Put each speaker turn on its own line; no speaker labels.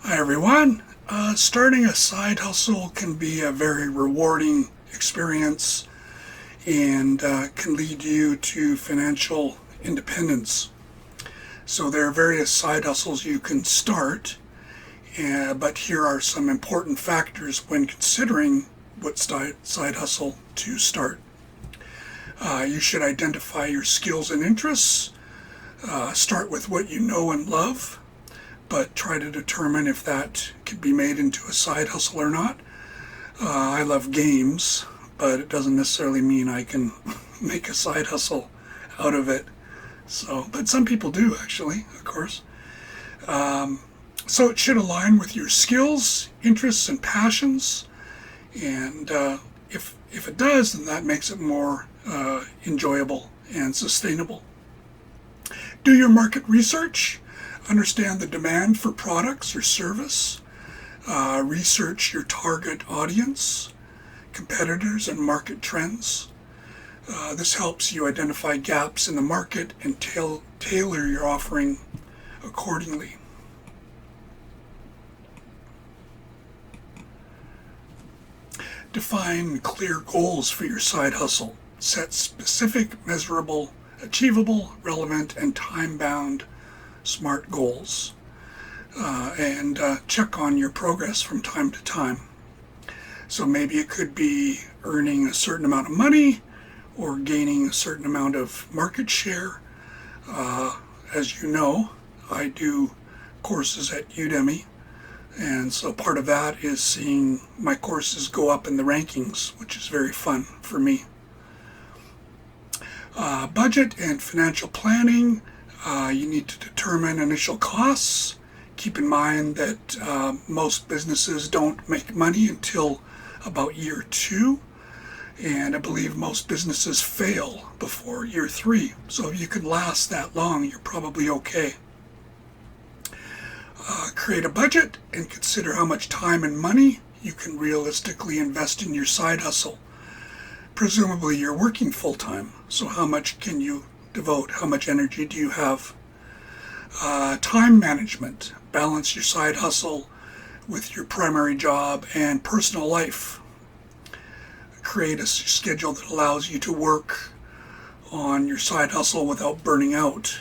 Hi everyone. Starting a side hustle can be a very rewarding experience and can lead you to financial independence. So there are various side hustles you can start, but here are some important factors when considering what side hustle to start. You should identify your skills and interests. Start with what you know and love, but try to determine if that could be made into a side hustle or not. I love games, but it doesn't necessarily mean I can make a side hustle out of it. But some people do actually, of course. So it should align with your skills, interests, and passions. And if it does, then that makes it more enjoyable and sustainable. Do your market research. Understand the demand for products or service. Research your target audience, competitors, and market trends. This helps you identify gaps in the market and tailor your offering accordingly. Define clear goals for your side hustle. Set specific, measurable, achievable, relevant, and time-bound SMART goals. And check on your progress from time to time. So maybe it could be earning a certain amount of money or gaining a certain amount of market share. As you know, I do courses at Udemy, and so part of that is seeing my courses go up in the rankings, which is very fun for me. Budget and financial planning. You need to determine initial costs. Keep in mind that most businesses don't make money until about year 2, and I believe most businesses fail before year 3. So if you can last that long, you're probably okay. Create a budget and consider how much time and money you can realistically invest in your side hustle. Presumably you're working full-time, so how much can you devote? How much energy do you have? Time management. Balance your side hustle with your primary job and personal life. Create a schedule that allows you to work on your side hustle without burning out.